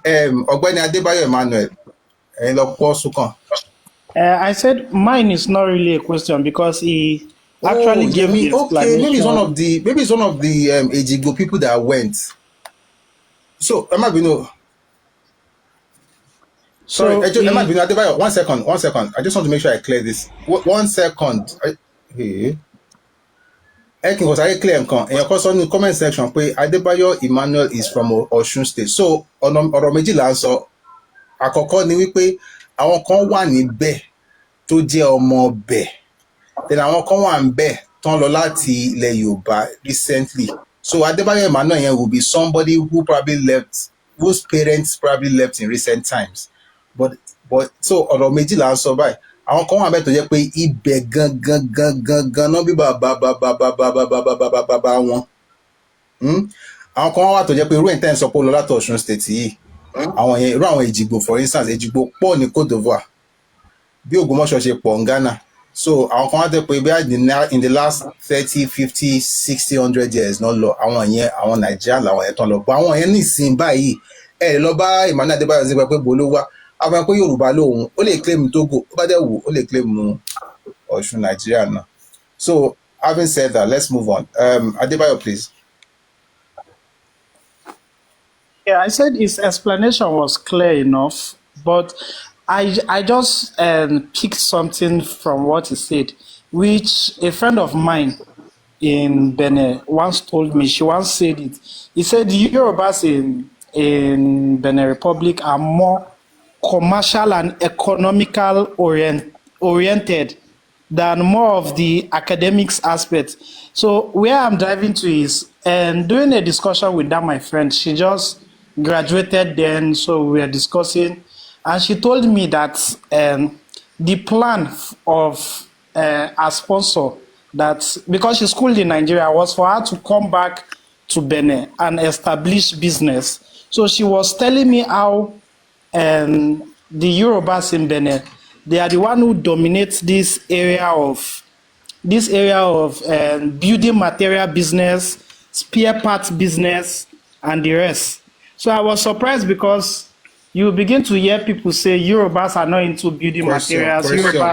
Ọ̀gbẹ́ni Adébáyọ̀ Emmanuel, ẹ̀yin lọ pọ́ sùkàn. I said mine is not really a question because he actually gave Yemi, the okay, maybe it's explanation. one of the Ejigbo people that went. So, Emma Bino, sorry, So Emma he, Bino Adébáyọ̀, 1 second. I just want to make sure I clear this. 1 second. Hey. Ẹ kí n kò sáré clear nǹkan, èèyàn kan sọ ní comment section pé Adébáyọ̀ Emmanuel is from Ọ̀ṣun state. So, ọ̀rọ̀ méjì là ń sọ. Àkọ́kọ́ ni wípé àwọn kan wà níbẹ̀ tó jẹ́ ọmọ ọbẹ̀. Then àwọn kan wà níbẹ̀ tán lọ láti ilẹ̀ Yorùbá recently. So Adébáyọ̀ Emmanuel yẹn will be somebody who probably left, whose parents probably left in recent times. But so ọ̀rọ̀ méjì là ń sọ báyìí. Àwọn kan wà níbẹ̀ tó jẹ́ pé ibẹ̀ gangan náà bí bàbá wọn. Àwọn kan wà tó jẹ́ pé irú ìtẹ́ ń sọ pé ó lọ láti Ọ̀ṣun state yìí. Àwọn yẹn irú àwọn Èjìgbò for instance, Èjìgbò pọ̀ ní Côte d'Ivoire bí Ògbómọ̀ṣọ́ ṣe pọ̀ ní Ghana. So àwọn kan wá tẹ́ pé bí in the last 30, 50, 60, 100 years náà lọ àwọn yẹn àwọn Nàìjíríà làwọn yẹn tán lọ bọ́ àwọn yẹn nísìnyí báyìí ẹ lọ bá Emmanuel Adébáyọ̀ sí pé bó ló wá àwọn pé Yorùbá lòun ó lè claim Togo ó bá dẹ̀ wù ó lè claim Ọ̀ṣun Nàìjíríà náà. So having said that, let's move on. Adébáyọ̀, please. yeah, I said his explanation was clear enough, but I just picked something from what he said, which a friend of mine in Benin once told me. She once said it. He said the Yorubas in Benin Republic are more commercial and economical oriented than more of the academics aspect. So where I'm driving to is, and during a discussion with that my friend, she just graduated then, so we were discussing, and she told me that the plan of a sponsor, that because she schooled in Nigeria, was for her to come back to Benin and establish business. So she was telling me how the Yorubas in Benin, they are the one who dominates this area of building material business, spare parts business, and the rest. So I was surprised because you begin to hear people say Yorubas are not into building materials.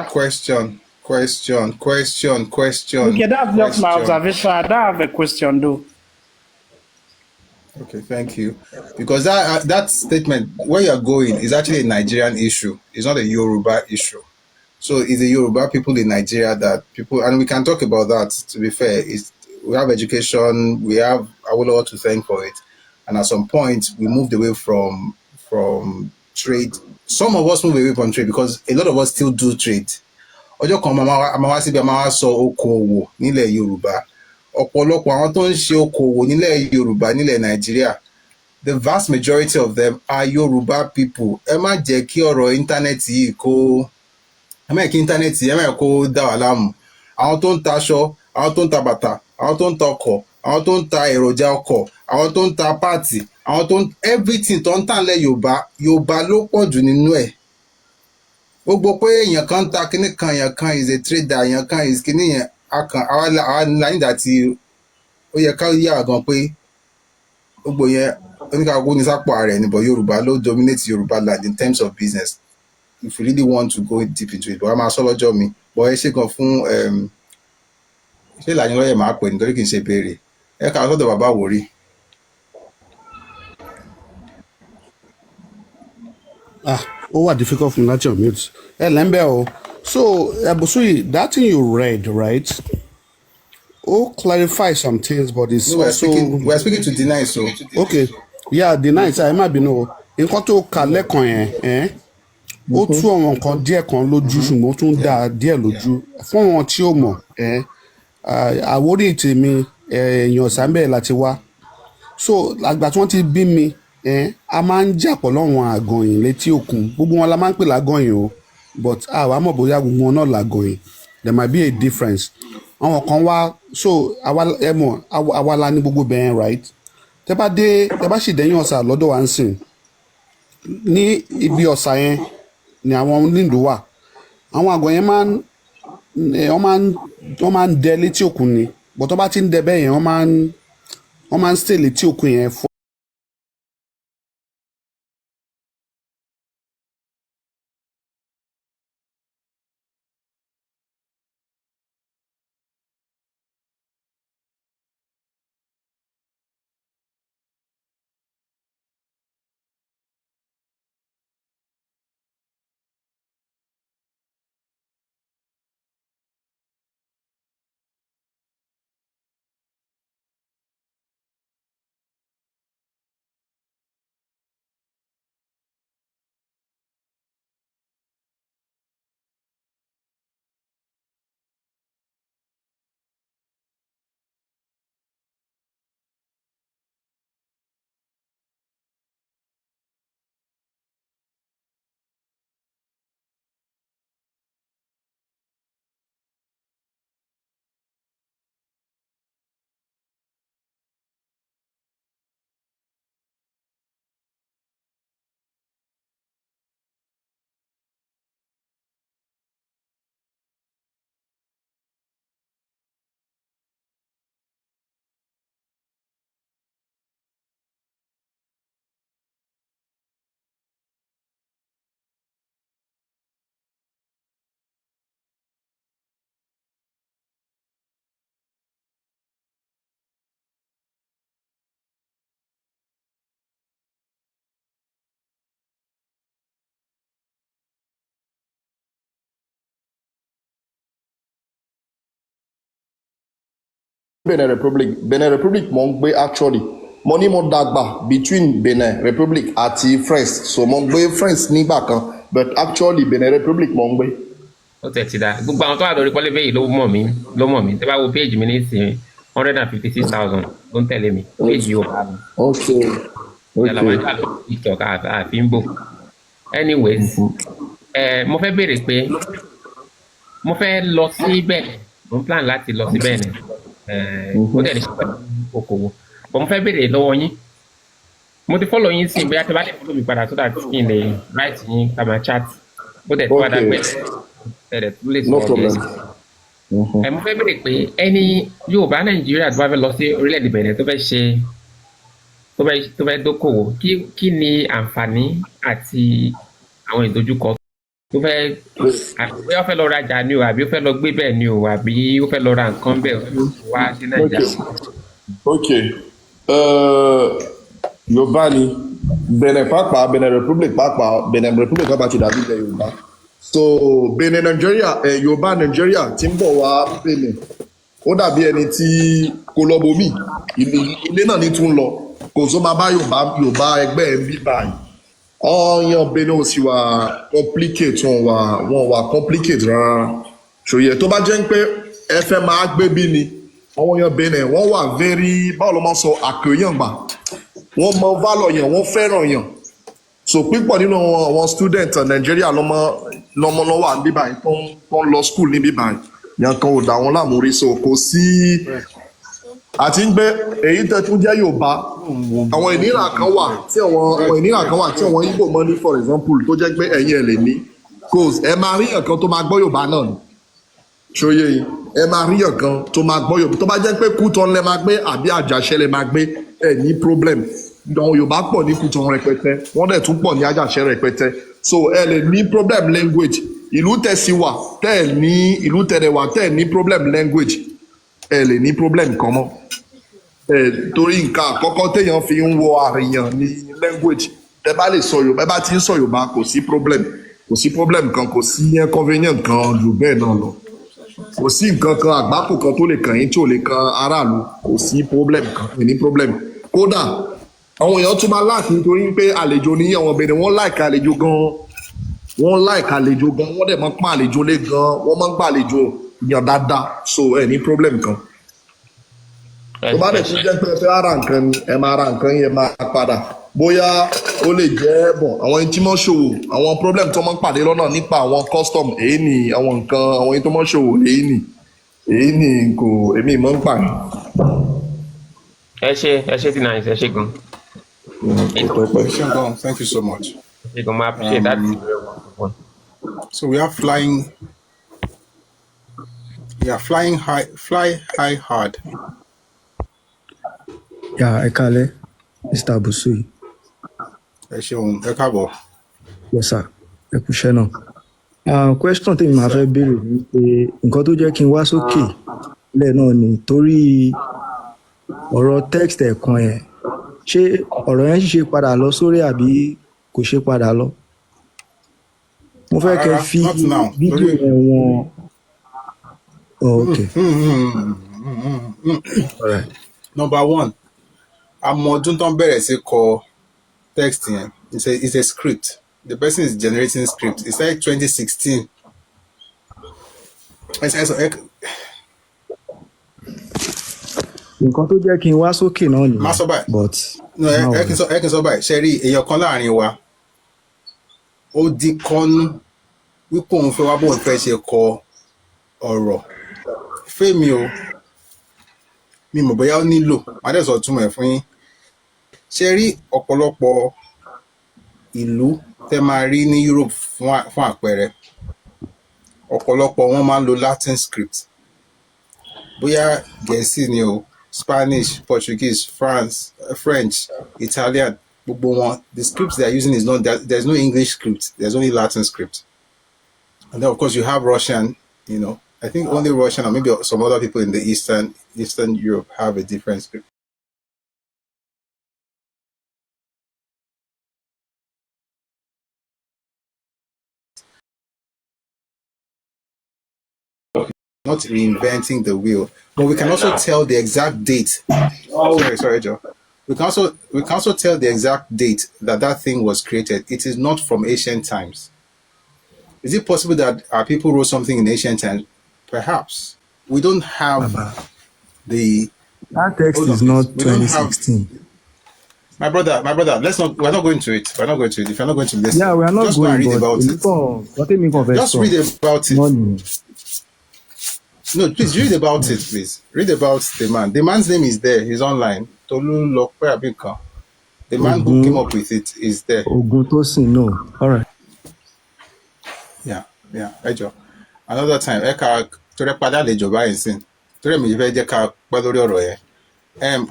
Question. Okay, that's just my observation. I don't have a question though. Okay, thank you. Because that statement, where you're going, is actually a Nigerian issue. It's not a Yoruba issue. So it's the Yoruba people in Nigeria that people, and we can talk about that, to be fair. We have education, we have Awolowo to thank for it. And at some point, we moved away from trade. Some of us moved away from trade because a lot of us still do trade. Ọjọ́ kan máa wá síbi máa wá sọ okòwò nílẹ̀ Yorùbá. Ọ̀pọ̀lọpọ̀ àwọn tó ń ṣe okòwò nílẹ̀ Yorùbá nílẹ̀ Nàìjíríà, the vast majority of them are Yoruba people. Ẹ má jẹ́ kí ọ̀rọ̀ íńtánẹ́ẹ̀tì yìí kó dá wà láàmú. Àwọn tó ń ta aṣọ, àwọn tó ń ta bàtà, àwọn tó ń ta ọkọ̀, àwọn tó ń ta èròjà ọkọ̀, àwọn tó ń ta páàtì, àwọn tó ń everything tó ń tà nílẹ̀ Yorùbá ló pọ̀ jù nínú ẹ̀. Gbogbo pé èèyàn kan ń ta kinní kan, èèyàn kan is a trader, èèyàn kan is kinní yẹn, àwa nígbà tí ó yẹ ká yà gan pé gbogbo yẹn oníkàkú ní sápò ààrẹ ni, but Yorùbá ló dominate Yorùbá land in terms of business. If you really want to go deep into it, but a máa sọ lọ́jọ́ mi. But ẹ ṣe gan fún ṣé ìlànà lọ́yẹ̀ máa pè nítorí kì í ṣe béèrè. Ẹ ká sọ́dọ̀ bàbá Àwórì. Ó wà difficult for me láti unmute. Lẹ́ńbẹ̀ o. So, Abusui, that thing you read, right? Clarify some things, but it's No, also... we're speaking to deny, so... Okay. Yeah, deny, ẹ má bínú. Nǹkan tó kà lẹ́kàn yẹn, ó tú àwọn nǹkan díẹ̀ kan lójú, ṣùgbọ́n ó tún dá díẹ̀ lójú. Fún àwọn tí ó mọ̀, Àwórì tèmi, èèyàn sábẹ́ láti wá. So, àgbà tí wọ́n ti bí mi, a máa ń jà pọ̀ lọ́wọ́n àgọ̀yìn létí òkun. Gbogbo wọn la máa ń pè lágọ̀yìn o, but àwa mọ̀ bóyá gbogbo wọn náà lágọ̀yìn. There might be a difference. Àwọn kan wá, so àwa la ní gbogbo bẹ́ẹ̀, right? Tẹ́ bá sì dẹ́yìn ọ̀sà lọ́dọ̀ wa ń sìn. Ní ibi ọ̀sà yẹn ni àwọn onílù wà. Àwọn àgọ̀ yẹn wọ́n máa ń dẹ létí òkun ni. But tó bá ti ń dẹ bẹ́ẹ̀ yẹn, wọ́n máa ń stay létí òkun yẹn Benin Republic. Benin Republic mo ń gbé actually. Mo ní mo dàgbà between Benin Republic àti France. So mo ń gbé France nígbà kan, but actually Benin Republic mo ń gbé. Ó tẹ̀ ti dá. Gbogbo àwọn tó wà lórí pọ́lẹ́bẹ̀ yìí ló mọ̀ mí. Tẹ́ bá wo page mi nísìnyí 156,000 ló ń tẹ̀lé mi. Page Yorùbá mi. Okay. Yàrá wájú àlọ́ TikTok àfi ń bò. Anyways, mo fẹ́ béèrè pé mo fẹ́ lọ sí Benin. Mo ń plan láti lọ sí Benin. Ó dẹ̀ ní ṣe pẹ̀lú okòwò. But mo fẹ́ béèrè lọ́wọ́ yín. Mo ti follow yín sí bóyá tẹ́ bá lè follow mi padà so that kí n lè write yín ká máa chat. Ó dẹ̀ tó wá dá pé ẹ̀rẹ̀ tó lè sọ ọ̀gẹ̀ sí. Mo fẹ́ béèrè pé ẹni Yorùbá Nàìjíríà tó bá fẹ́ lọ sí orílẹ̀-èdè Benin tó fẹ́ ṣe tó fẹ́ dókòwò kí ni àǹfààní àti àwọn ìdojúkọ tó fẹ́ àbí ó fẹ́ lọ rajà ni o àbí ó fẹ́ lọ gbé bẹ́ẹ̀ ni o àbí ó fẹ́ lọ ra nǹkan bẹ́ẹ̀ wá sí Nàìjíríà. Yorùbá ni Benin pàápàá Benin Republic pàápàá ti dàbí ilẹ̀ Yorùbá. So Benin Nigeria Yorùbá Nigeria tí ń bọ̀ wá Benin ó dàbí ẹni tí kò lọ bomi ilé náà ní tún lọ kò tó máa bá Yorùbá ẹgbẹ́ ẹ̀ ń bí báyìí. Ọ̀yàn Benin ò sì wà complicate wọn wà complicate rárá. Ṣòye tó bá jẹ́ pé ẹ fẹ́ máa gbé bí ni àwọn èèyàn Benin wọ́n wà very báwo ló máa sọ àkèyàn gbà wọ́n mọ value yàn wọ́n fẹ́ràn yàn. So pípọ̀ nínú àwọn student Nàìjíríà lọ́mọ lọ́wọ́ àbí báyìí tó ń lọ school níbí báyìí yàn kan ò dà wọ́n láàmú rí so kò sí àti ń gbé èyí tẹ́ tún jẹ́ Yorùbá àwọn ìnira kan wà tí àwọn Igbo mọ́ ní for example tó jẹ́ pé ẹ̀yin ẹ̀ lè ní cause ẹ máa rí yàn kan tó máa gbọ́ Yorùbá náà ni ṣòye yìí ẹ máa rí yàn kan tó máa gbọ́ Yorùbá tó bá jẹ́ pé Kútọ́n lẹ máa gbé àbí Àjàṣẹ́ lẹ máa gbé ẹ ní problem àwọn Yorùbá pọ̀ ní Kútọ́n rẹpẹtẹ wọ́n dẹ̀ tún pọ̀ ní Àjàṣẹ́ rẹpẹtẹ so ẹ lè ní problem language ìlú tẹ̀sí wà tẹ́ ẹ̀ ní ìlú tẹ̀lẹ̀ wà tẹ́ ẹ̀ ní problem language ẹ lè ní problem kan mọ́ torí nǹkan àkọ́kọ́ téèyàn fi ń wọ àríyàn ní language tẹ́ bá lè sọ Yorùbá bá ti ń sọ Yorùbá kò sí problem kan kò sí inconvenient kan jù bẹ́ẹ̀ náà lọ kò sí nǹkan kan àgbákò kan tó lè kàn yín tí ò lè kan aráàlú kò sí problem kan kò ní problem kódà àwọn èèyàn tún máa láàkì nítorí pé àlejò ní àwọn Benin wọ́n láìka àlejò gan wọ́n dẹ̀ máa ń pọ́n àlejò lé gan wọ́n máa ń gbà àlejò yàn dáadáa so ẹ ní problem kan tó bá dẹ̀ tún jẹ́ pé ẹ fẹ́ ara nǹkan ni ẹ máa ra nǹkan yẹn máa padà bóyá ó lè jẹ́ àwọn ẹni tí wọ́n ṣòwò àwọn problem tó máa ń pàdé lọ́nà nípa àwọn custom èyí ni àwọn nǹkan àwọn ẹni tó máa ń ṣòwò èyí ni kò èmi mọ̀ ń pààyàn. ẹ ṣe tí náà ẹ ṣe gan. Thank you so much. Ẹ gan máa appreciate that. So we are flying high, fly high hard. Yeah, ẹ kálẹ́, Mr. Busui. Ẹ ṣeun, ẹ káàbọ̀. Yes, sir. Ẹ kú iṣẹ́ náà. Question tí mi máa fẹ́ béèrè ni pé nǹkan tó jẹ́ kí n wá sókè lẹ́ẹ̀ náà ni torí ọ̀rọ̀ text ẹ̀kan yẹn. Ṣé ọ̀rọ̀ yẹn ṣe padà lọ sórí àbí kò ṣe padà lọ? Mo fẹ́ kẹ́ fi fídíò yẹn wọn. Okay. All right. Number one, àmọ́ ọdún tó ń bẹ̀rẹ̀ sí kọ text yẹn it's a script. The person is generating script. It's like 2016. Nǹkan tó jẹ́ kí n wá sókè náà nìyẹn. Má sọ báyìí. But ẹ kì í sọ báyìí ṣe rí èèyàn kan láàrin wa ó di kọ́nú wípé òun fẹ́ wá bóun fẹ́ ṣe kọ ọ̀rọ̀ fẹ́mi o mi mọ̀ bóyá ó nílò má dẹ̀ sọ túmọ̀ ẹ̀ fún yín ṣe rí ọ̀pọ̀lọpọ̀ ìlú tẹ́ máa rí ní Europe fún àpẹẹrẹ ọ̀pọ̀lọpọ̀ wọn máa ń lo Latin script bóyá Gẹ̀ẹ́sì ni o Spanish, Portuguese, French, Italian gbogbo wọn the script they are using is not that there's no English script there's only Latin script and then of course you have Russian I think only Russian or maybe some other people in the Eastern Europe have a different script. Not reinventing the wheel, but we can also tell the exact date. Sorry, Joe. We can also tell the exact date that thing was created. It is not from ancient times. Is it possible that our people wrote something in ancient times? Perhaps. We don't have the. That text Hold on, is please. not We don't have. 2016. My brother, we're not going to it. We're not going to it. If you're not going to listen, Yeah, we are not just go and going, read but about it. Just read about it. No, please read about it, please. Read about the man. The man's name is there. He's online. Tolu Lokpe Abinkan. The man who came up with it is there. Oguntosin, no. All right. Yeah. Ejo. Another time, Eka Tore Pada le Joba Insin. Tore mi fẹ́ jẹ́ ká pẹ́ lórí ọ̀rọ̀ yẹn.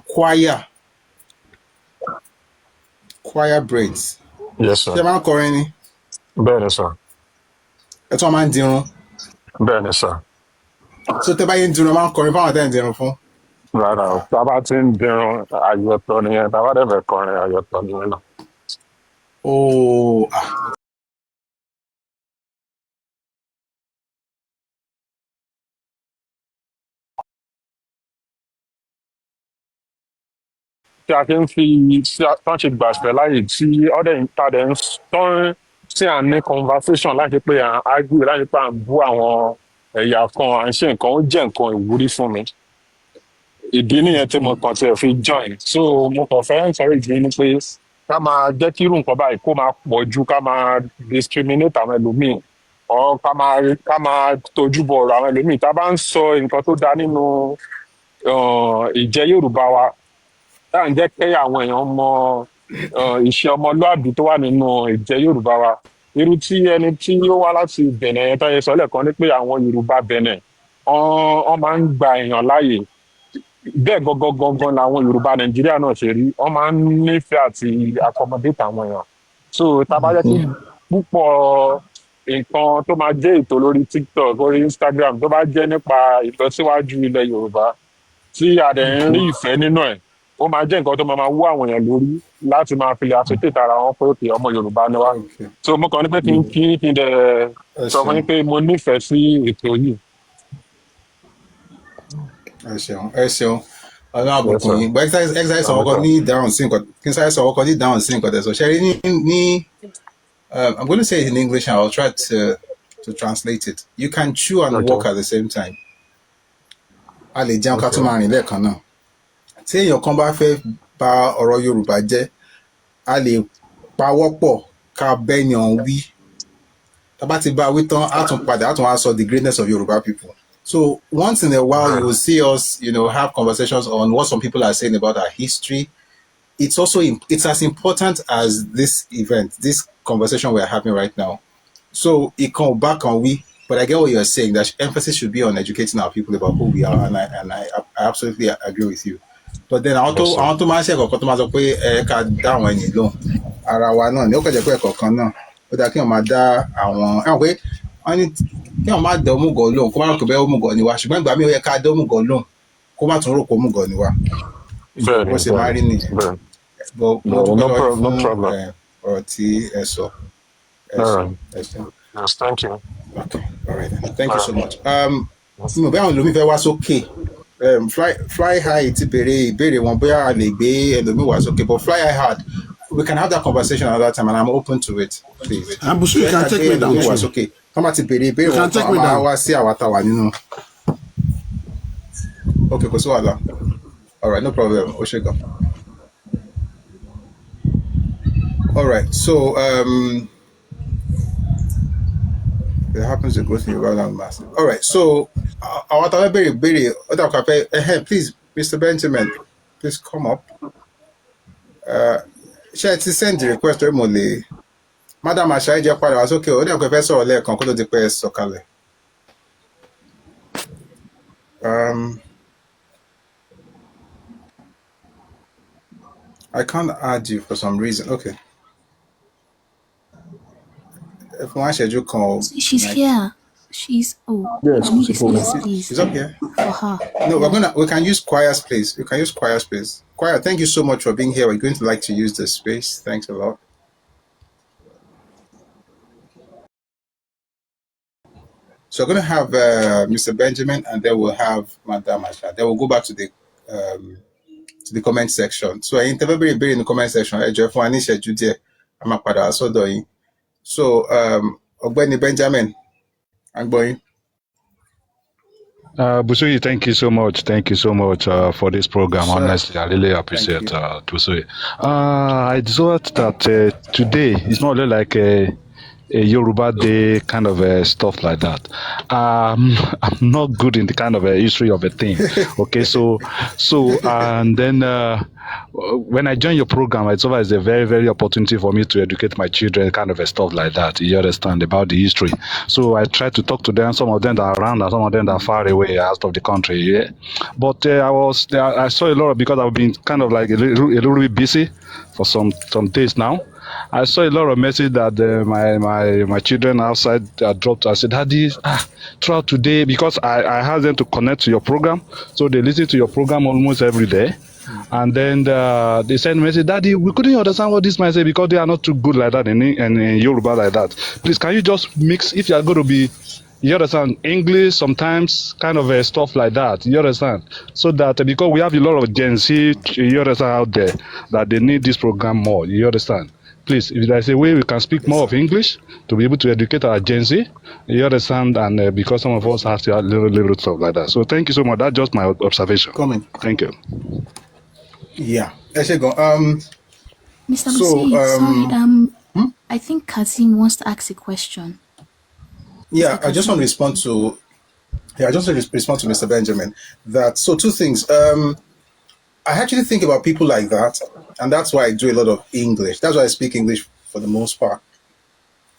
Choir braids. Yes, sir. Ṣé máa ń kọrin ni? Bẹ́ẹ̀ ni, sir. Ẹ tún máa ń dirun. Bẹ́ẹ̀ ni, sir. So tẹ́ bá yẹn ń dirun, máa ń kọrin fáwọn tẹ́ ń dirun fún. Rárá o, tá a bá ti ń dirun àyọ̀tọ̀ nìyẹn, tá a bá dẹ̀ fẹ́ kọrin àyọ̀tọ̀ nìyẹn náà. Oh, Tí a ti ń fi tán ṣe gbàṣẹ láyè tí ọ̀dẹ̀ ìtàdẹ̀ ń tán sí à ń ní conversation láti pé à ń argue láti pé à ń bú àwọn ẹ̀yà kan à ń ṣe nǹkan ó jẹ́ nǹkan ìwúrí fún mi. Ìdí nìyẹn tí mo kàn tiẹ̀ fi join. So mo kàn fẹ́ encourage yín ni pé ká máa jẹ́ kí irú nǹkan báyìí kó máa pọ̀ ju ká máa discriminate àwọn ẹlòmíì or ká máa tojú bọ̀ ọ̀rọ̀ àwọn ẹlòmíì. Tá a bá ń sọ nǹkan tó dá nínú ìjẹ́ Yorùbá wa tá à ń jẹ́ kí àwọn èèyàn mọ ìṣe ọmọlúàbí tó wà nínú ìjẹ́ Yorùbá wa. Irú tí ẹni tí ó wá láti Bẹ̀nẹ̀ yẹn tó yẹ sọ lẹ́ẹ̀kan ni pé àwọn Yorùbá Bẹ̀nẹ̀ wọ́n máa ń gba èèyàn láàyè bẹ́ẹ̀ gangan làwọn Yorùbá Nàìjíríà náà ṣe rí wọ́n máa ń nífẹ̀ẹ́ àti accommodate àwọn èèyàn. So tá a bá jẹ́ kí púpọ̀ nǹkan tó máa jẹ́ ètò lórí TikTok lórí Instagram tó bá jẹ́ nípa ìlọsíwájú ilẹ̀ Yorùbá tí a dẹ̀ ń rí ìfẹ́ nínú ẹ̀ ó máa jẹ́ nǹkan tó máa wú àwọn èèyàn lórí láti máa fi associate ara wọn pé òkè ọmọ Yorùbá ni wá. So mo kàn ní pé kí n dẹ̀ sọ fún yín pé mo nífẹ̀ẹ́ sí ètò yìí. Ẹ ṣeun. Ọlọ́run àbùkù yín. But exercise sọ̀rọ̀ kan ní ìdáhùn sí nǹkan. Kí n sáré sọ̀rọ̀ kan ní ìdáhùn sí nǹkan tẹ̀sán. Ṣé rí ní I'm going to say it in English and I'll try to translate it. You can chew and walk at the same time. A lè jẹun ká tún máa rìn lẹ́ẹ̀kan náà. Tí èèyàn kan bá fẹ́ bà ọ̀rọ̀ Yorùbá jẹ́, a lè pawọ́pọ̀ ká bẹ́yàn wí. Tá bá ti bá wí tán, á tún wá sọ the greatness of Yorùbá people. So once in a while, you will see us, have conversations on what some people are saying about our history. It's as important as this event, this conversation we're having right now. So it come back on we, but I get what you're saying. That emphasis should be on educating our people about who we are, and I absolutely agree with you. But then I want to mention a couple pé ká dá àwọn ẹ̀yìn lóhùn ara wa náà ní ó kẹjẹ pé ẹ̀kọ̀ọ̀kan náà ó dáa kí wọ́n máa dá àwọn ẹ̀wọ̀n pé wọ́n ní kí wọ́n máa dá òmùgọ̀ lóhùn kó má rò pé bẹ́ẹ̀ òmùgọ̀ ni wá ṣùgbọ́n ìgbà míì ó yẹ ká dá òmùgọ̀ lóhùn kó má tún rò pé òmùgọ̀ ni wá. Bó ṣe máa rí nìyẹn. Mo dúpẹ́ lọ́wọ́ fún ọ̀rọ̀ tí ẹ sọ. Yes, thank you. Okay, all right. Thank you so much. Mo bẹ́ẹ̀ àwọn olómi fẹ́ wá sókè. Fly high ti béèrè ìbéèrè wọn bóyá a lè gbé ẹlòmíì wá sókè, but fly high hard. We can have that conversation another time, and I'm open to it. Please. Abusu, you can take me down too. Okay. Tọ́mà ti béèrè ìbéèrè wọn tó máa wá sí àwa táwa nínú. Okay, kò sí wàhálà. All right, no problem. Ó ṣe gan. All right, so it happens to go through your land mass. All right, so our please, Mr. Benjamin, please come up. Ṣé ẹ ti send the request to Emole? Madam Ashai jẹ́ padà wá sókè ó ní ọ̀pẹ fẹ́ sọ̀rọ̀ lẹ́ẹ̀kan kó tó di pé ẹ sọ̀kalẹ̀. I can't add you for some reason. Okay. If one schedule call. She's here. She's Yes, she's up here. For her. No, we can use choir's place. We can use choir's place. Choir, thank you so much for being here. We're going to like to use this space. Thanks a lot. So we're going to have Mr. Benjamin, and then we'll have Madam Asha. Then we'll go back to the comment section. So I interview in the comment section. I'm a padà sọ́dọ̀ yín. So Ọ̀gbẹ́ni Benjamin, I'm going. Busoyi, thank you so much. Thank you so much for this program. Sure. Honestly, I really appreciate Busoyi. I thought that today is not really like a Yoruba Day kind of stuff like that. I'm not good in the kind of history of a thing. Okay, so and then when I join your program, it's always a very, very opportunity for me to educate my children, kind of stuff like that. You understand about the history. So I try to talk to them. Some of them that are around, and some of them that are far away out of the country. Yeah, but I saw a lot because I've been kind of like a little bit busy for some days now. I saw a lot of message that my children outside dropped. I said, Daddy, throughout today, because I asked them to connect to your program, so they listen to your program almost every day. And then they sent message, Daddy, we couldn't understand what this man said because they are not too good like that in Yoruba like that. Please, can you just mix, if you are going to be, you understand, English sometimes, kind of stuff like that, you understand? So that, because we have a lot of Gen Z, you understand, out there, that they need this program more, you understand? Please, if there's a way we can speak more of English to be able to educate our Gen Z, you understand, and because some of us have to have little stuff like that. So thank you so much. That's just my observation. Comment. Thank you. Yeah. Mr. So, sorry, I think Kazim wants to ask a question. Yeah, I just want to respond to Mr. Benjamin that, so two things. I actually think about people like that, and that's why I do a lot of English. That's why I speak English for the most part.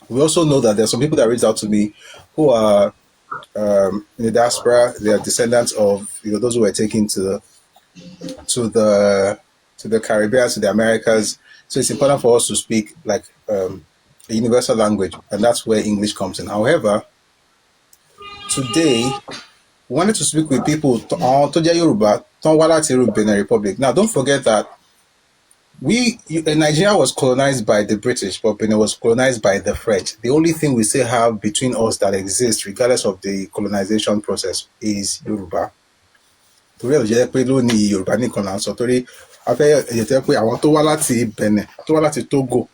We also know that there's some people that reach out to me who are in the diaspora. They are descendants of those who were taken to the Caribbean, to the Americas. So it's important for us to speak like a universal language, and that's where English comes in. However, today we wanted to speak with people to Yoruba, to Benin Republic. Now, don't forget that Nigeria was colonized by the British, but Benin was colonized by the French. The only thing we still have between us that exists, regardless of the colonization process, is Yoruba. Torí ẹ̀ ló jẹ́ pé lónìí Yorùbá nìkan là ń sọ, torí a fẹ́ èyí tẹ́ pé àwọn tó wá láti Benin, tó wá láti Togo,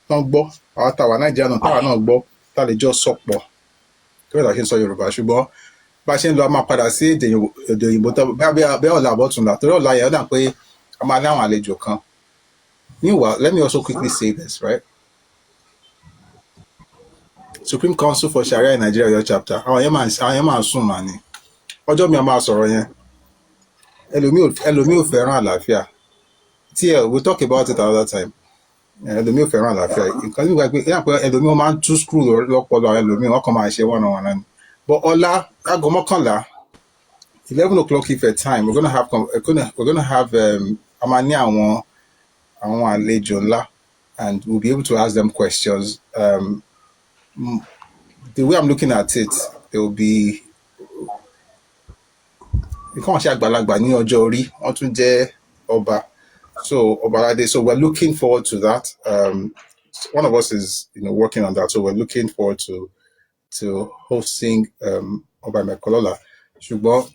tán gbọ́, àwọn táwa Nàìjíríà náà táwa náà gbọ́, tá lè jọ sọ̀pọ̀. Torí ẹ̀ la ṣe ń sọ Yorùbá, ṣùgbọ́n bá a ṣe ń lọ a máa padà sí èdè òyìnbó tó bẹ́ẹ̀ ọ̀la àbọ̀túnla, torí ọ̀la yẹn ó dà pé a máa ní àwọn àlejò kan. Meanwhile, let me also quickly say this, right? Supreme Council for Sharia in Nigeria, your chapter. Àwọn yẹn máa sùn mà ní. Ọjọ́ mi a máa sọ̀rọ̀ yẹn. Ẹlòmíì ò fẹ́ràn àlàáfíà. We'll talk about it another time. Ẹlòmíì ò fẹ́ràn àlàáfíà. Nǹkan tí mo gbà pé ẹlòmíì wọn máa ń tú screw lọ́pọ̀lọpọ̀ ẹlòmíì wọn kàn máa ṣe wọ́n náà ni. But ọ̀la, aago mọ́kànlá, 11 o'clock Ife time, we're gonna have a máa ní àwọn àlejò ńlá, and we'll be able to ask them questions. The way I'm looking at it, there will be because àgbàlagbà ní ọjọ́ orí, wọ́n tún jẹ́ ọba. So Obalade, so we're looking forward to that. One of us is working on that, so we're looking forward to hosting Oba Mekolola. Ṣùgbọ́n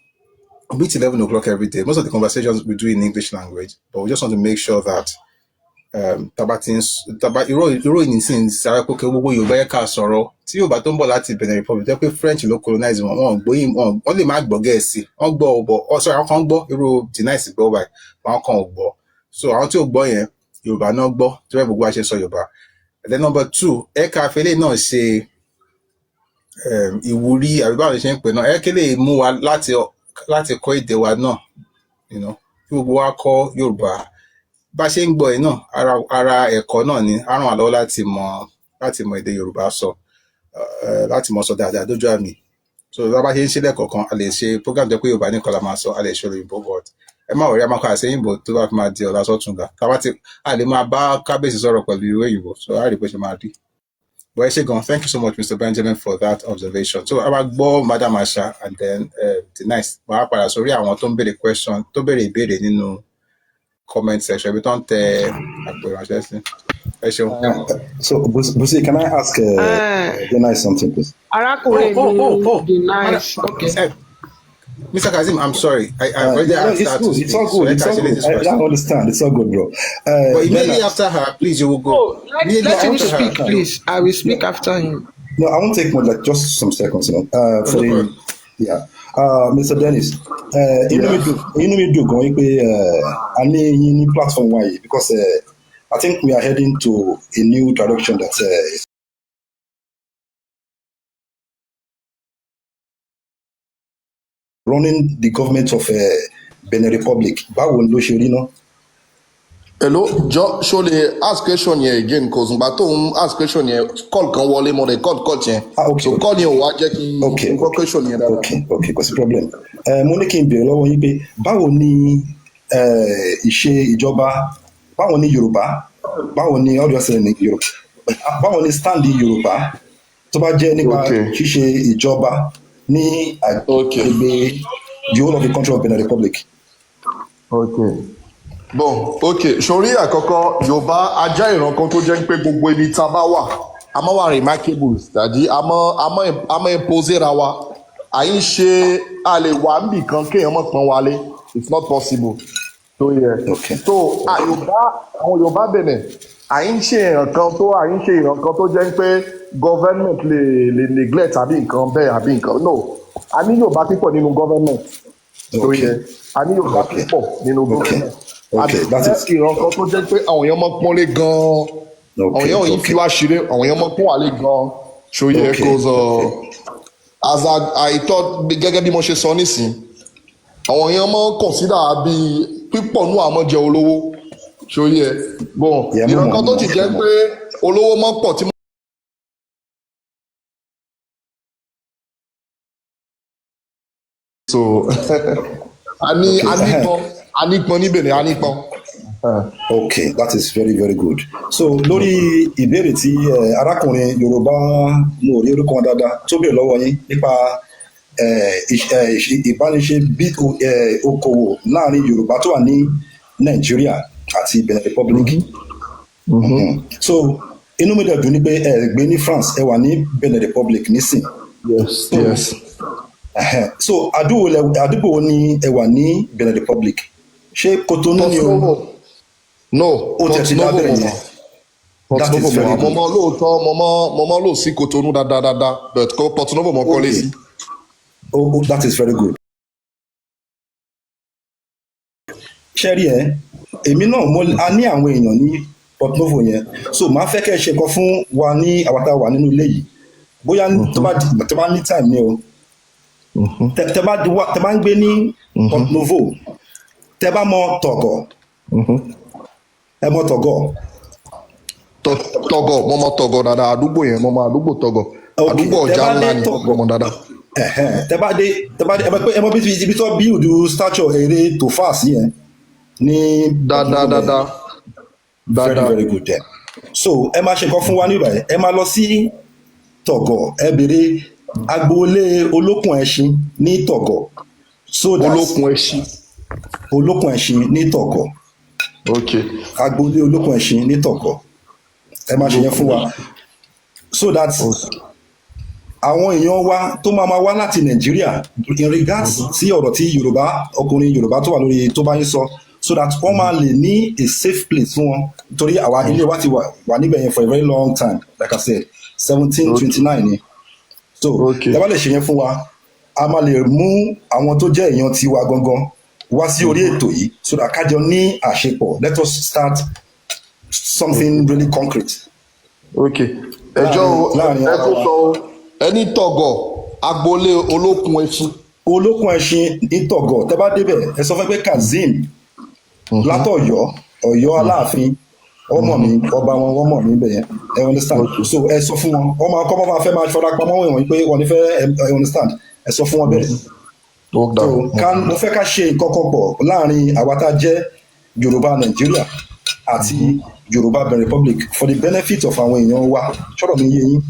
we meet 11 o'clock every day. Most of the conversations we do in English language, but we just want to make sure that ìròyìn ìsìn sára pé gbogbo Yorùbá yẹ ká sọ̀rọ̀ tí Yorùbá tó ń bọ̀ láti Benin Republic jẹ́ pé French ló colonize wọn lè má gbọ́ Gẹ̀ẹ́sì, wọ́n gbọ́ ọ̀bọ̀ ọ̀sọ̀ àwọn kan gbọ́ irú Denice gbọ́ báyìí, àwọn kan ò gbọ́. So àwọn tí ò gbọ́ yẹn Yorùbá náà gbọ́ tí wọ́n gbogbo wa ṣe sọ Yorùbá. And then number 2, ẹ̀ka àfẹ́lẹ́ náà ṣe ìwúrí àbí báwo ṣe ń pè náà, ẹ̀kẹ́ lè mú wa láti kọ́ èdè wa náà, kí gbogbo wa kọ́ Yorùbá. Bá ṣe ń gbọ́ ẹ̀ náà ara ẹ̀kọ́ náà ni á ràn wá lọ́wọ́ láti mọ èdè Yorùbá sọ, láti mọ sọ dáadáa dójú àmì. So bá ṣe ń ṣe lẹ́kọ̀ọ̀kan a lè ṣe program jẹ́ pé Yorùbá nìkan la máa sọ, a lè ṣe òyìnbó, but ẹ má wọrí, a máa kọ́ àṣeyìnbó tó bá fi máa di ọ̀la sọ́túnla. A lè máa bá kábíyèsí sọ̀rọ̀ pẹ̀lú ìwé òyìnbó, so a rí bó ṣe máa rí. But ẹ ṣé gan, thank you so much Mr. Benjamin for that observation. So a máa gbọ́ Madam Asha, and then the next máa padà sórí àwọn tó ń béèrè question, tó béèrè ìbéèrè nínú comment section ibi tó ń tẹ àpò ìránṣẹ́ sí. Ẹ ṣeun. So, Busi, can I ask Jenna something, please? Arákùnrin mi nice. Okay. Mr. Kazim, I'm sorry. I already asked it's her good. to It's speak. all good. So It's all good. I understand. It's all good, bro. But immediately Jenna, after her, please, you will go. Oh, let him after her. speak, please. I will speak after him. no, I won't take more, like just some seconds, for the, yeah. Mr. Dennis, inú mi dùn gan pé a ní yín ní platform wa yìí because I think we are heading to a new direction that is running the government of Benin Republic. Báwo ló ṣe rí náà? Hello, show the ask question here again because but to ask question here call kan wọlé more than call yẹn. Okay. So call yẹn wá jẹ́ kí n kọ́ question yẹn dáadáa. Okay, kò sí problem. Mo ní kí n béèrè lọ́wọ́ yín pé báwo ni ìṣe ìjọba, báwo ni Yorùbá, báwo ni ọdún ọ̀sẹ̀ ní Yorùbá, báwo ni stand Yorùbá tó bá jẹ́ nípa ṣíṣe ìjọba ní agbègbè the whole of the country of Benin Republic. Okay. Bon, ok, sori àkọ́kọ́ Yorùbá ajá ìran kan tó jẹ́ pé gbogbo ibi tá a bá wà a máa wà remarkable tàbí a máa impose ra wa à ń ṣe a lè wà níbì kan kéèyàn mọ̀ pọ́n wálé it's not possible so yeah. Okay. So àwọn Yorùbá Benin à ń ṣe ìran kan tó jẹ́ pé government lè neglect àbí nǹkan bẹ́ẹ̀ àbí nǹkan no a ní Yorùbá pípọ̀ nínú government so yeah a ní Yorùbá pípọ̀ nínú government. Okay, that is ìrànkan tó jẹ́ pé àwọn èèyàn mọ́ pọ́nlé gan-an àwọn èèyàn yìí fi wá ṣeré àwọn èèyàn mọ́ pọ́n wálé gan-an ṣòye cause as I thought gẹ́gẹ́ bí mo ṣe sọ nísìn àwọn èèyàn mọ́ consider bí pípọ̀ nú àmọ́ jẹ́ olówó ṣòye bon ìrànkan tó ti jẹ́ pé olówó mọ́ pọ̀ tí mo. So anípọn níbẹ̀ ni anípọn. Okay, that is very very good. So lórí ìbéèrè tí arákùnrin Yorùbá mo rí orúkọ wọn dáadáa tó béèrè lọ́wọ́ yín nípa ìbániṣe bí okòwò láàrin Yorùbá tó wà ní Nàìjíríà àti Benin Republic. So inú mi dẹ̀ dùn ní pé ẹ gbé ní France ẹ wà ní Benin Republic nísìn. Yes. So àdúgbò wo ni ẹ wà ní Benin Republic? Ṣé Cotonou ni o? No, Porto-Novo mo mọ lóòótọ́ mo mọ lóò sí Cotonou dáadáa but Porto-Novo mo kọ́lé sí. Oh, that is very good. Ṣẹ́rí èmi náà a ní àwọn èèyàn ní Porto-Novo yẹn so màá fẹ́ kẹ́ ẹ ṣe nǹkan fún wa ní àwátá wà nínú ilé yìí bóyá tó bá ní time ni o. Tẹ bá ń gbé ní Porto-Novo tẹ bá mọ Tọ̀gọ̀ ẹ mọ Tọ̀gọ̀. Tọ̀gọ̀ mo mọ Tọ̀gọ̀ dáadáa àdúgbò yẹn mo mọ àdúgbò Tọ̀gọ̀ àdúgbò ọjà ńlá ni mo mọ dáadáa. Tẹ bá dé ẹ mọ bí ibi tó build statue eré tó fà sí yẹn ní. dáadáa. Very good then. So ẹ máa ṣe nǹkan fún wa níbàyẹn ẹ máa lọ sí Tọ̀gọ̀ ẹ béèrè agboolé olókùn ẹṣin ní Tọ̀gọ̀. olókùn ẹṣin ní Tọ̀gọ̀. Okay. Agboolé olókùn ẹṣin ní Tọ̀gọ̀ ẹ máa ṣe yẹn fún wa so that àwọn èèyàn wa tó máa wá láti Nàìjíríà in regards sí ọ̀rọ̀ tí ọkùnrin Yorùbá tó wà lórí tó bá yín sọ so that wọ́n máa lè ní a safe place fún wọn torí àwa ilé wa ti wà níbẹ̀ yẹn for a very long time like I said 1729 ni so ẹ bá lè ṣe yẹn fún wa a máa lè mú àwọn tó jẹ́ èèyàn tiwa gangan wá sí orí ètò yìí so that kájọ ní àṣepọ̀ let us start something really concrete. Okay. Ẹ tó sọ ẹni Tọ̀gọ̀ agboolé olókùn ẹṣin. Olókùn ẹṣin ní Tọ̀gọ̀ tẹ́ bá débẹ̀ ẹ sọ fún pé Kazeem látọ̀yọ́ Ọ̀yọ́ Aláàfin ọmọ mi ọba wọn wọ́n mọ̀ níbẹ̀ yẹn ẹ understand so ẹ sọ fún wọn ọmọ akọ́mọ́ máa fẹ́ máa ṣọ́ra pamọ́ wọ̀nyí pé wọ́n ní fẹ́ ẹ understand ẹ sọ fún wọn bẹ́ẹ̀. So mo fẹ́ ká ṣe nǹkan kan pọ̀ láàrin àwa tá a jẹ́ Yorùbá Nàìjíríà àti Yorùbá Benin Republic for the benefit of àwọn èèyàn wa ṣọ́rọ̀ mi yé yín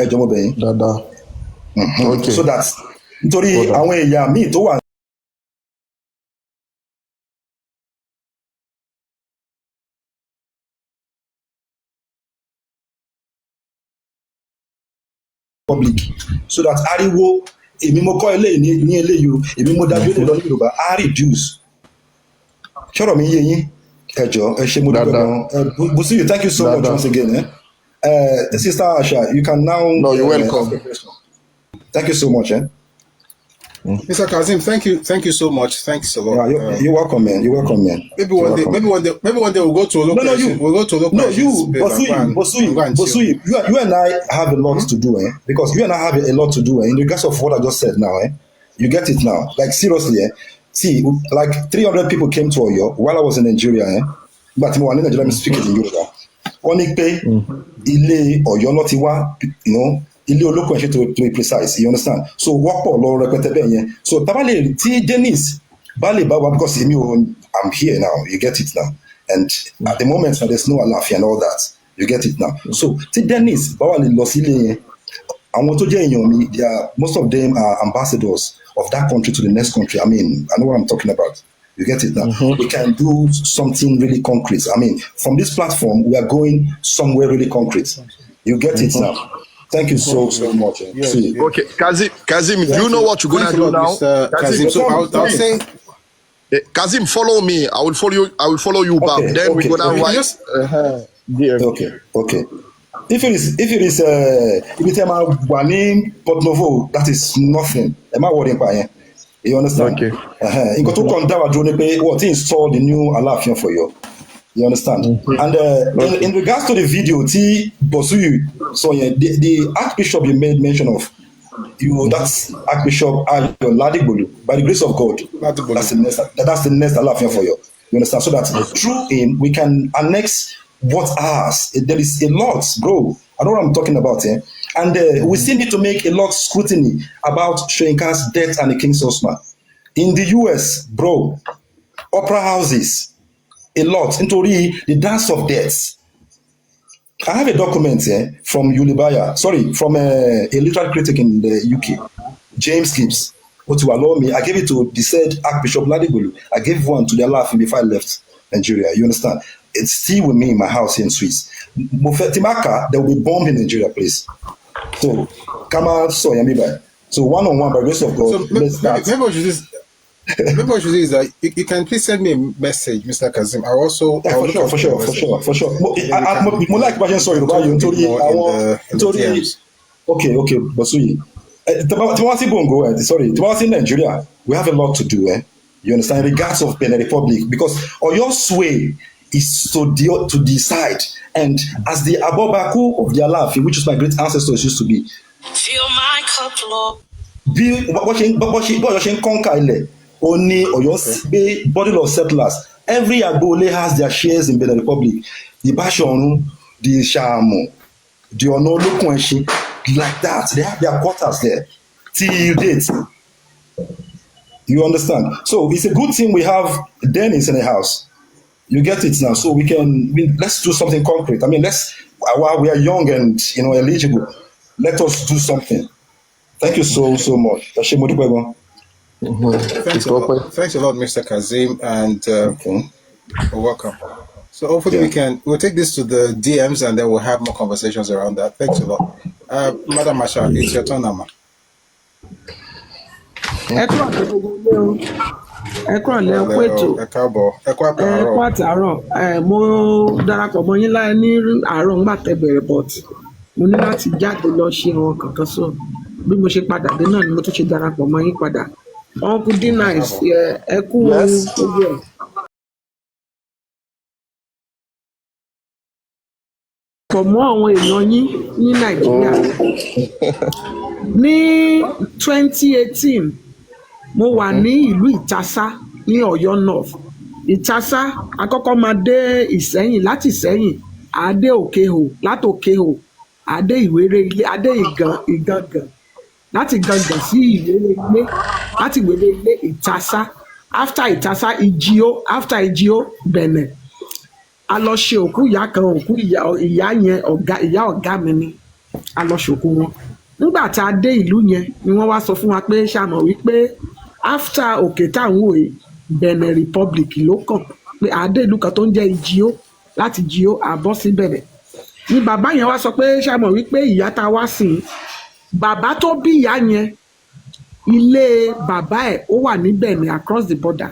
ẹ jọ̀ọ́ bẹ̀ yín. So that nítorí àwọn èèyàn míì tó wà Republic so that ariwo èmi mo kọ́ eléyìí ní eléyìí o èmi mo dájú eléyìí lọ ní Yorùbá á reduce ṣọ́rọ̀ mi yé yín ẹ jọ̀ọ́ ẹ ṣé mo dúpẹ́ gan Busuyi thank you so much once again Sister Asha you can now you're welcome. Thank you so much Mr. Kazim, thank you so much. Thanks a lot. Yeah, you're welcome, man. You're welcome, man. Maybe one day we'll go to a local. We'll go to a local. No, you, Busuyi, you and I have a lot to do, because you and I have a lot to do, in regards of what I just said now, You get it now. Like seriously, See, like 300 people came to Oyo while I was in Nigeria, But more in Nigeria, I'm speaking in Yoruba. Only pay ile Oyo not iwa, ilé olóko ẹ̀ṣẹ̀ to be precise, you understand? So wọ́pọ̀ lọ rẹpẹtẹ bẹ́ẹ̀ yẹn. So tabale tí Dennis bá lè bá wa because I'm here now, you get it now. And at the moment there's no Alaafin and all that, you get it now. So tí Dennis bá wà lè lọ sílé yẹn, àwọn tó jẹ́ èèyàn mi, most of them are ambassadors of that country to the next country. I mean, I know what I'm talking about. You get it now? We can do something really concrete. I mean, from this platform, we are going somewhere really concrete. You get it now? Thank you so much. Yes. Okay, Kazim, do you know what you're gonna do now? Kazim, so I'll say, Kazim, follow me. I will follow you back. Okay, then okay. we're gonna write. Okay. If it is Guanin Port Novo, that is nothing. Am I worrying about it? You understand? Okay. In go to contact what install the new Alaafin for you. You understand? And in regards to the video, Busuyi, so the Archbishop you made mention of, that's Archbishop Ladigbolu. By the grace of God, that's the next Alaafin for you. You understand? So that through him we can annex what ours. There is a lot, bro. I know what I'm talking about here. And we still need to make a lot of scrutiny about Soyinka's death and the King's husband. In the US, bro, opera houses, a lot, nítorí the dance of death. I have a document here from from a literary critic in the UK, James Gibbs. What you allow me, I gave it to the said Archbishop Ladigbolu. I gave one to the Alaafin before I left Nigeria. You understand? It's still with me in my house here in Swiss. Timaka, they will be bombed in Nigeria, please. So, come on, so one-on-one, by the grace of God, so maybe what you do is that you can please send me a message, Mr. Kazim. I also for sure. Mo like bá ṣe ń sọ Yorùbá yìí nítorí okay, Busuyi. Tí wọ́n wá sí Bongo, tí wọ́n wá sí Nigeria, we have a lot to do, You understand? In regards of Benin Republic, because Oyo sway is to decide, and as the Abobaku of the Alaafin, which is my great ancestors used to be. Feel my cup, Lord. Bí Ọ̀yọ́ ṣe ń conquer ilẹ̀. Only Oyo body of settlers. Every Agbole has their shares in Benin Republic. The Bashorun, the Shamo, the Onolukunshi, like that. They have their quarters there till date. You understand? So it's a good thing we have Dennis in the house. You get it now. So let's do something concrete. I mean, while we are young and eligible, let us do something. Thank you so much. Thanks a lot, Mr. Kazim, and welcome. So hopefully we'll take this to the DMs and then we'll have more conversations around that. Thanks a lot. Madam Asha, it's your turn now. Ẹ kú àtàárọ̀. Mo darapọ̀ mọ́ yín láì ní àárọ̀ ńgbà tẹ́ bẹ̀rẹ̀ but mo ní láti jáde lọ ṣe àwọn kankan sọ bí mo ṣe padà dé náà ni mo tún ṣe darapọ̀ mọ́ yín padà. Uncle D-Nice, ẹ kú ojú ẹ̀. Pọ̀ mọ́ àwọn èèyàn yín ní Nàìjíríà. Ní 2018, mo wà ní ìlú Ìtasá ní Ọ̀yọ́ North. Ìtasá àkọ́kọ́ máa dé Ìsẹ́yìn, láti Ìsẹ́yìn àdé Òkèhò, láti Òkèhò àdé Ìwéré Ilé, àdé Ìgangan, láti Gangan sí Ìwéré Ilé, láti Ìwéré Ilé Ìtasá, after Ìtasá Ìjìó, after Ìjìó Bẹ̀nẹ̀. A lọ ṣe òkú ìyá kan, òkú ìyá yẹn ìyá ọ̀gá mi ni a lọ ṣòkú wọn. Nígbà tá a dé ìlú yẹn ni wọ́n wá sọ fún wa pé ṣàmọ̀ wípé after òkè táwọn òye Benin Republic ló kàn pé àdé ìlú kan tó ń jẹ́ Ìjìó, láti Ìjìó àbọ̀ sí Bẹ̀nẹ̀. Ni bàbá yẹn wá sọ pé ṣàmọ̀ wípé ìyá tá a wá sìn bàbá tó bí ìyá yẹn ilé bàbá ẹ̀ ó wà níbẹ̀ ní across the border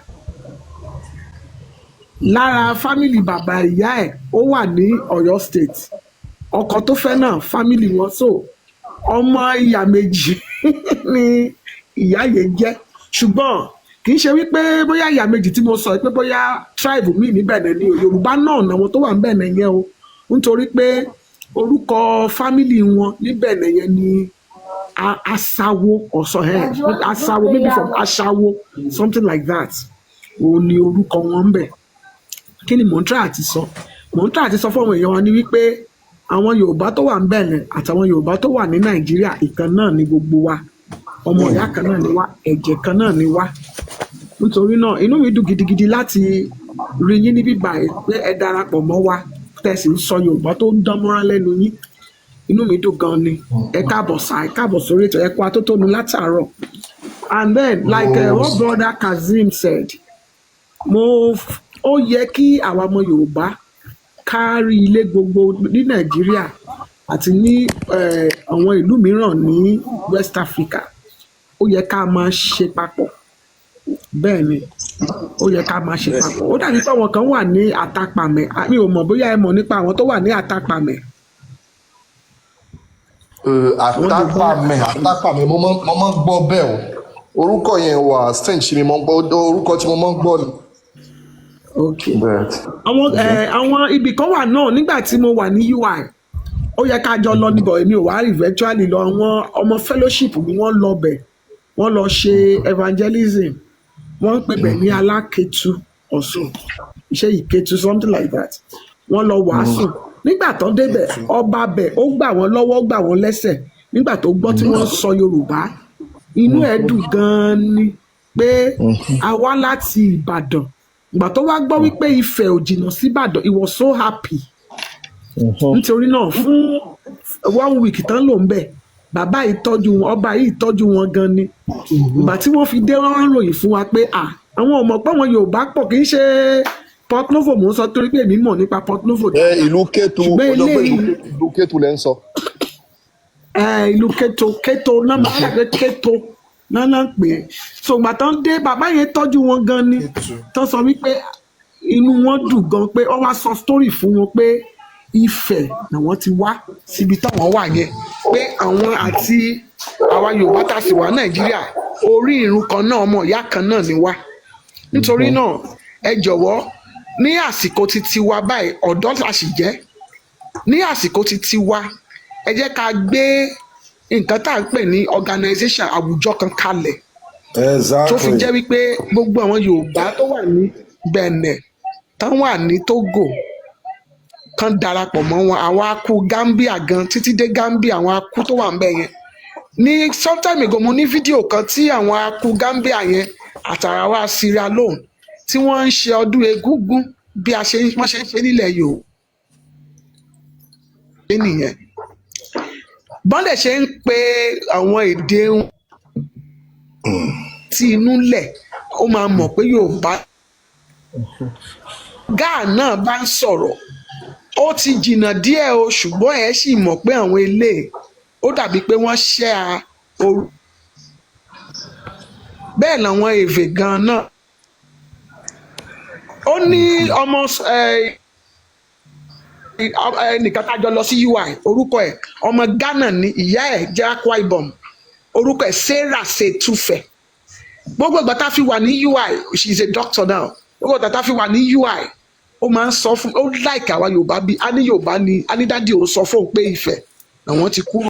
lára fámìlì bàbá ìyá ẹ̀ ó wà ní Ọ̀yọ́ state ọkọ tó fẹ́ náà fámìlì wọn so ọmọ ìyá méjì ni ìyá yẹn jẹ́ ṣùgbọ́n kì í ṣe wípé bóyá ìyá méjì tí mo sọ pé bóyá tribe mi ní Benin ni Yorùbá náà làwọn tó wà ní Benin yẹn o nítorí pé orúkọ fámìlì wọn ní Benin yẹn ni Asawo ọ̀sọ̀ ẹ̀ Asawo maybe from Asawo something like that òun ni orúkọ wọn ń bẹ̀ kí ni mò ń try àti sọ fún àwọn èèyàn wa ni wípé àwọn Yorùbá tó wà ní Benin àtàwọn Yorùbá tó wà ní Nàìjíríà ìkan náà ni gbogbo wa ọmọ ìyá kan náà ni wá ẹ̀jẹ̀ kan náà ni wá nítorí náà inú mi dùn gidigidi láti rí yín níbí báyìí pé ẹ darapọ̀ mọ́ wa tẹ̀sí ń sọ Yorùbá tó ń dán mọ́rán lẹ́nu yín inú mi dùn gan ni ẹ káàbọ̀ sórí ètò ẹ kú atótónu látàárọ̀ and then like what brother Kazeem said ó yẹ kí àwa ọmọ Yorùbá kárí ilé gbogbo ní Nàìjíríà àti ní àwọn ìlú mìíràn ní West Africa ó yẹ ká máa ṣe papọ̀ bẹ́ẹ̀ ni ó yẹ ká máa ṣe papọ̀ ó dàbí pé àwọn kan wà ní Àtàpàmẹ̀ mi ò mọ̀ bóyá ẹ mọ̀ nípa àwọn tó wà ní Àtàpàmẹ̀. Àtàpàmẹ̀ mo máa ń gbọ́ bẹ́ẹ̀ o orúkọ yẹn wà strange mi mo gbọ́ orúkọ tí mo máa ń gbọ́ ni. ok àwọn ibì kan wà náà nígbà tí mo wà ní UI ó yẹ ká jọ lọ níbọ̀ èmi ò wá rí virtually lọ àwọn ọmọ fellowship ni wọ́n lọ bẹ̀ wọ́n lọ ṣe evangelism wọ́n ń pè bẹ̀ ní Aláketu Ọ̀ṣun iṣẹ́ Ìketu something like that wọ́n lọ wàásù nígbà tó débẹ̀ ọba bẹ̀ ó gbà wọ́n lọ́wọ́ gbà wọ́n lẹ́sẹ̀ nígbà tó gbọ́ tí wọ́n sọ Yorùbá inú ẹ̀ dùn gan-an ni pé a wá láti Ìbàdàn ìgbà tó wá gbọ́ wípé Ifẹ̀ ò jìnnà sí Ìbàdàn he was so happy nítorí náà fún 1 week tán ló ń bẹ̀ bàbá yìí tọ́jú wọn ọba yìí tọ́jú wọn gan ni ìgbà tí wọ́n fi dé wọ́n ròyìn fún wa pé àwọn ọmọ pé àwọn Yorùbá pọ̀ kì í ṣe Port Novo mò ń sọ torí pé èmi mọ̀ nípa Port Novo. ìlú Kétu ọjọ́ pé ìlú Kétu lẹ́ ń sọ. ìlú Kétu náà máa ń pè Kétu náà ń pè é so ìgbà tán dé bàbá yẹn tọ́jú wọn gan ni tán sọ wípé inú wọn dùn gan pé wọ́n wá sọ story fún wọn pé Ifẹ̀ làwọn ti wá síbi táwọn wà yẹn pé àwọn àti àwa Yorùbá tá a sì wà Nàìjíríà orí ìrun kan náà ọmọ ìyá kan náà ni wá nítorí náà ẹ jọ̀wọ́ ní àsìkò títí wa báyìí ọ̀dọ́ la sì jẹ́ ní àsìkò títí wa ẹ jẹ́ ká gbé nǹkan tá à ń pè ní organization àwùjọ kan kalẹ̀ tó fi jẹ́ wípé gbogbo àwọn Yorùbá tó wà ní Benin tán wà ní Togo kan darapọ̀ mọ́ wọn àwọn akú Gambia gan títí dé Gambia àwọn akú tó wà ń bẹ̀ yẹn ní sometime ago mo ní fídíò kan tí àwọn akú Gambia yẹn àtàràwá Sierra Leone tí wọ́n ń ṣe ọdún egúngún bí wọ́n ṣe ń ṣe nílẹ̀ Yorùbá nìyẹn bọ́ndẹ̀ ṣe ń pe àwọn èdè tí inú lẹ̀ ó máa mọ̀ pé Yorùbá Gáà náà bá ń sọ̀rọ̀ ó ti jìnnà díẹ̀ o ṣùgbọ́n ẹ sì mọ̀ pé àwọn eléyìí ó dàbí pé wọ́n ṣẹ́ oru bẹ́ẹ̀ làwọn èvè gan náà ó ní ọmọ ẹnìkan tá a jọ lọ sí UI orúkọ ẹ̀ ọmọ Ghana ní ìyá ẹ̀ jẹ́ Akwa Ibom orúkọ ẹ̀ Sarah Setufẹ̀ gbogbo ìgbà tá a fi wà ní UI she is a doctor now gbogbo ìgbà tá a fi wà ní UI ó máa ń sọ fún ó láìka àwa Yorùbá bíi a ní Yorùbá ni a ní dádì ò sọ fún òun pé Ifẹ̀ àwọn ti kúrò.